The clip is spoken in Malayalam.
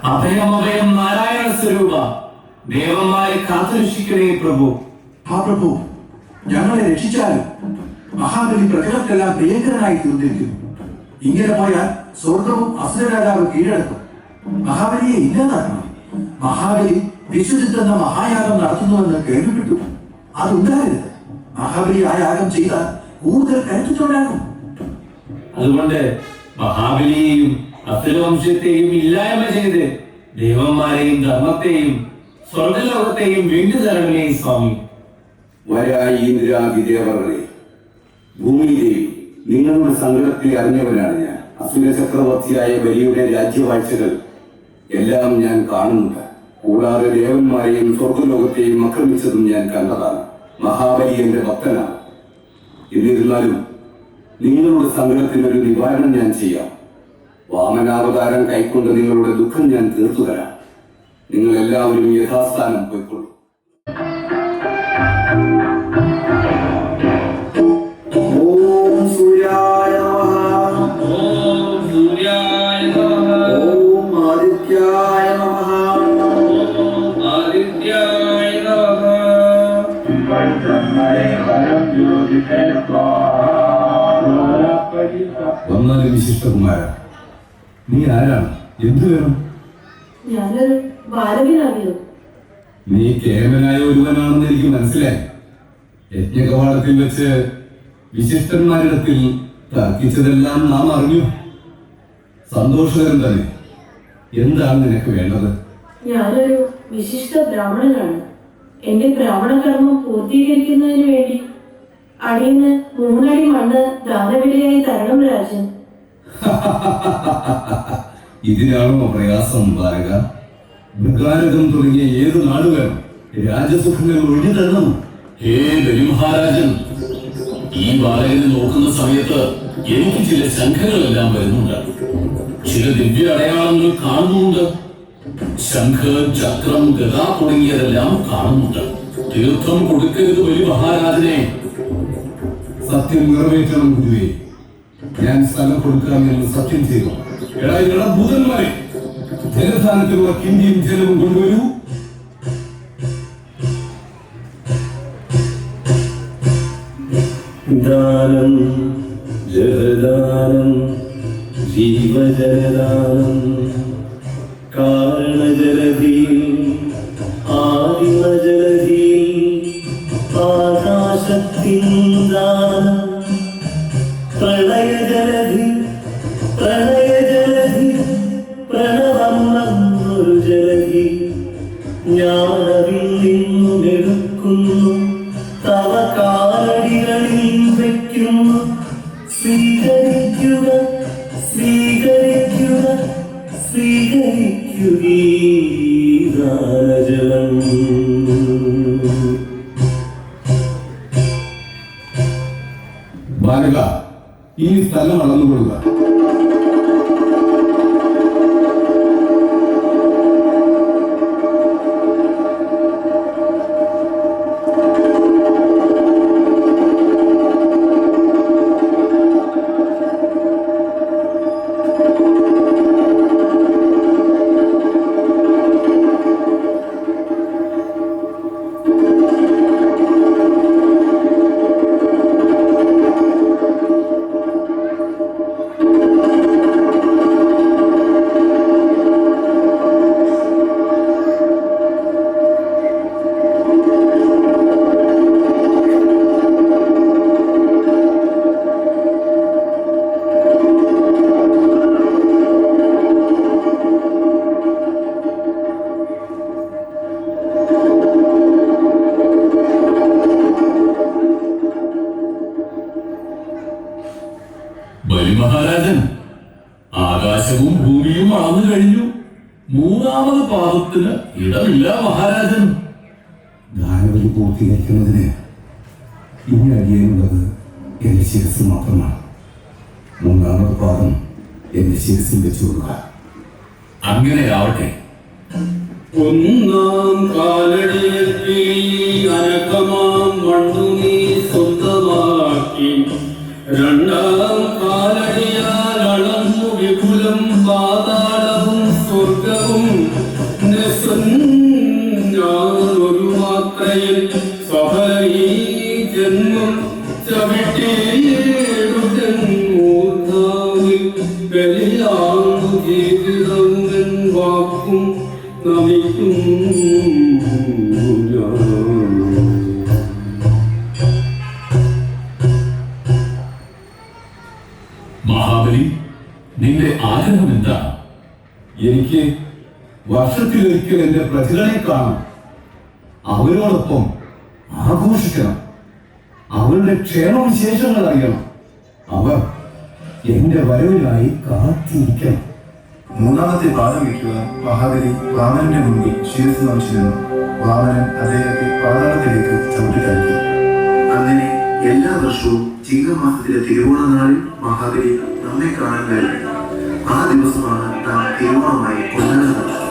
അഭയം അഭയം നാരായണ സ്വരൂപ, ദേവന്മാരെ കാത്തുരക്ഷിക്കണേ പ്രഭു. ആ പ്രഭു, ഞങ്ങളെ രക്ഷിച്ചാലും മഹാബലി പ്രജകൾക്കെല്ലാം പ്രിയങ്കരനായി തീർന്നിരിക്കുന്നു. ഇങ്ങനെ പോയാൽ സ്വർഗവും അസുരരാജാവ് കീഴടക്കും. മഹാബലിയെ ഇല്ലാതാക്കണം. മഹാബലി വിശ്വജിത്ത് എന്ന മഹായാഗം നടത്തുന്നുവെന്ന് കേൾവിപ്പെട്ടു. അതുണ്ടാകരുത്. മഹാബലി ആ യാഗം ചെയ്താൽ കൂടുതൽ കരുത്തുണ്ടാകും. അതുകൊണ്ട് മഹാബലിയെയും അസുരവംശത്തെയും ഇല്ലായ്മ ചെയ്ത് ദേവന്മാരെയും ധർമ്മത്തെയും സ്വർഗലോകത്തെയും വീണ്ടു തരണമേ സ്വാമി. വരായി ഇന്ദ്രാതിദേവകളെ, ഭൂമിയിലെയും നിങ്ങളുടെ സങ്കടത്തെ അറിഞ്ഞവനാണ് ഞാൻ. അസുര ചക്രവർത്തിയായ ബലിയുടെ രാജ്യവാഴ്ചകൾ എല്ലാം ഞാൻ കാണുന്നുണ്ട്. കൂടാതെ ദേവന്മാരെയും സ്വർഗലോകത്തെയും ആക്രമിച്ചതും ഞാൻ കണ്ടതാണ്. മഹാബലി എന്റെ ഭക്തനാണ്. എന്നിരുന്നാലും നിങ്ങളുടെ സങ്കടത്തിനൊരു നിവാരണം ഞാൻ ചെയ്യാം. വാമനാവതാരം കൈക്കൊണ്ട് നിങ്ങളുടെ ദുഃഖം ഞാൻ തീർത്തു തരാം. നിങ്ങൾ എല്ലാവരും യഥാസ്ഥാനം പോയിക്കൊള്ളു. ഓം സൂര്യായ നമഃ. ഓം സൂര്യായ നമഃ. ഓം ആദിത്യായ നമഃ. ഓം ആദിത്യായ നമഃ. വന്നാലും വിശിഷ്ടകുമാര, നീ ആരാണ്? എന്തു വേണം? ഞാനൊരു ബാലകനാകിയോ? നീ കേവനായ ഒരുവനാണെന്ന് എനിക്ക് മനസ്സിലായി. യജ്ഞകവാടത്തിൽ വെച്ച് വിശിഷ്ടന്മാരിടത്തിൽ തർക്കിച്ചതെല്ലാം നാം അറിഞ്ഞു. സന്തോഷകരം തന്നെ. എന്താണ് നിനക്ക് വേണ്ടത്? ഞാനൊരു വിശിഷ്ട ബ്രാഹ്മണനാണ്. എന്റെ ബ്രാഹ്മണ കർമ്മം പൂർത്തീകരിക്കുന്നതിന് വേണ്ടി അടിയന് 3 അടി മണ്ണ് ദാനവിലയായി തരണം രാജൻ. ഇതിനാണോ പ്രയാസം ബാലക? മൃഗാരകം തുടങ്ങിയ ഏത് നാടുകൾ രാജസുഖങ്ങൾ ഒഴിഞ്ഞു തരണം. ഹേ ബലിമഹാരാജൻ, ഈ ബാലകനെ നോക്കുന്ന സമയത്ത് എനിക്ക് ചില ശംഖകളെല്ലാം വരുന്നുണ്ട്. ചില ദിവ്യ അടയാളങ്ങൾ കാണുന്നുണ്ട്. ശംഖ്, ചക്രം, ഗദ തുടങ്ങിയതെല്ലാം കാണുന്നുണ്ട്. തീർത്ഥം കൊടുക്കരുത് ബലിമഹാരാജനെ. സത്യം നിറവേറ്റണം ഗുരുവേ. ഞാൻ സ്ഥലം കൊടുക്കാമെന്ന് സത്യം ചെയ്തു. എടാ ഭൂതന്മാരെ, ജലദാനത്തിനുള്ള കിണ്ടിയും ജലവും കൊണ്ടുവരൂ. ദാനം ജലദാനം ജീവജലദാനം കാരണജലധീ ആദിമജലധീ ആകാശത്തിൻ ദാനം പ്രളയജലധി പ്രളയജലധി പ്രണവം എന്നൊരു ജലധി ഞാനതിൽ നിന്നും എടുക്കുന്നു തവ കാലടികളിൽ വയ്ക്കുന്നു. സ്വീകരിക്കുക സ്വീകരിക്കുക സ്വീകരിക്കുകീ ദാനജലം. ബാലക, ഈ സ്ഥലം അളന്നുകൊള്ളുക. ബലിമഹാരാജൻ, ആകാശവും ഭൂമിയും അളന്നു കഴിഞ്ഞു. 3ാമത് പാദത്തിന് ഇടമില്ല മഹാരാജൻ. ദാനബലി പൂർത്തീകരിക്കുന്നതിന് ഇനി അടിയാനുള്ളത് എന്റെ ശിരസ് മാത്രമാണ്. 3ാമത് പാദം എന്റെ ശിരസിൽ വെച്ചുകൊള്ളുക. അങ്ങനെയാവട്ടെ. 1ാം കാലടിയെത്തി അനക്കമാം മണ്ണു നീ സ്വന്തമാക്കി. 2ാം കാലടിയാൽ അളന്നു വിപുലം പാതാളവും സ്വർഗവും ജീവിതവും വാക്കും നമിക്കുന്നു ഞാൻ. മഹാബലി, നിന്റെ ആഗ്രഹം എന്താ? എനിക്ക് വർഷത്തിലൊരിക്കൽ എന്റെ പ്രജകളെ കാണാം, അവരോടൊപ്പം ആഘോഷിക്കണം, അവരുടെ ക്ഷേമവിശേഷങ്ങൾ അറിയണം, അവർ എന്റെ വരവിനായി കാത്തിരിക്കണം. മൂന്നാമത്തെ പാദം വയ്ക്കുവാൻ മഹാബലി വാമനന്റെ മുൻപിൽ ശിരസ് നമിച്ചു നിന്നു. വാമനൻ അദ്ദേഹത്തെ പാതാളത്തിലേക്ക് ചവിട്ടിത്താഴ്ത്തി. അങ്ങനെ എല്ലാ വർഷവും ചിങ്ങമാസത്തിലെ തിരുവോണ നാളിൽ മഹാബലി നമ്മെ കാണാൻ കഴിയും. ആ ദിവസമാണ് നാം തിരുവോണമായി കൊണ്ടാടുന്നത്.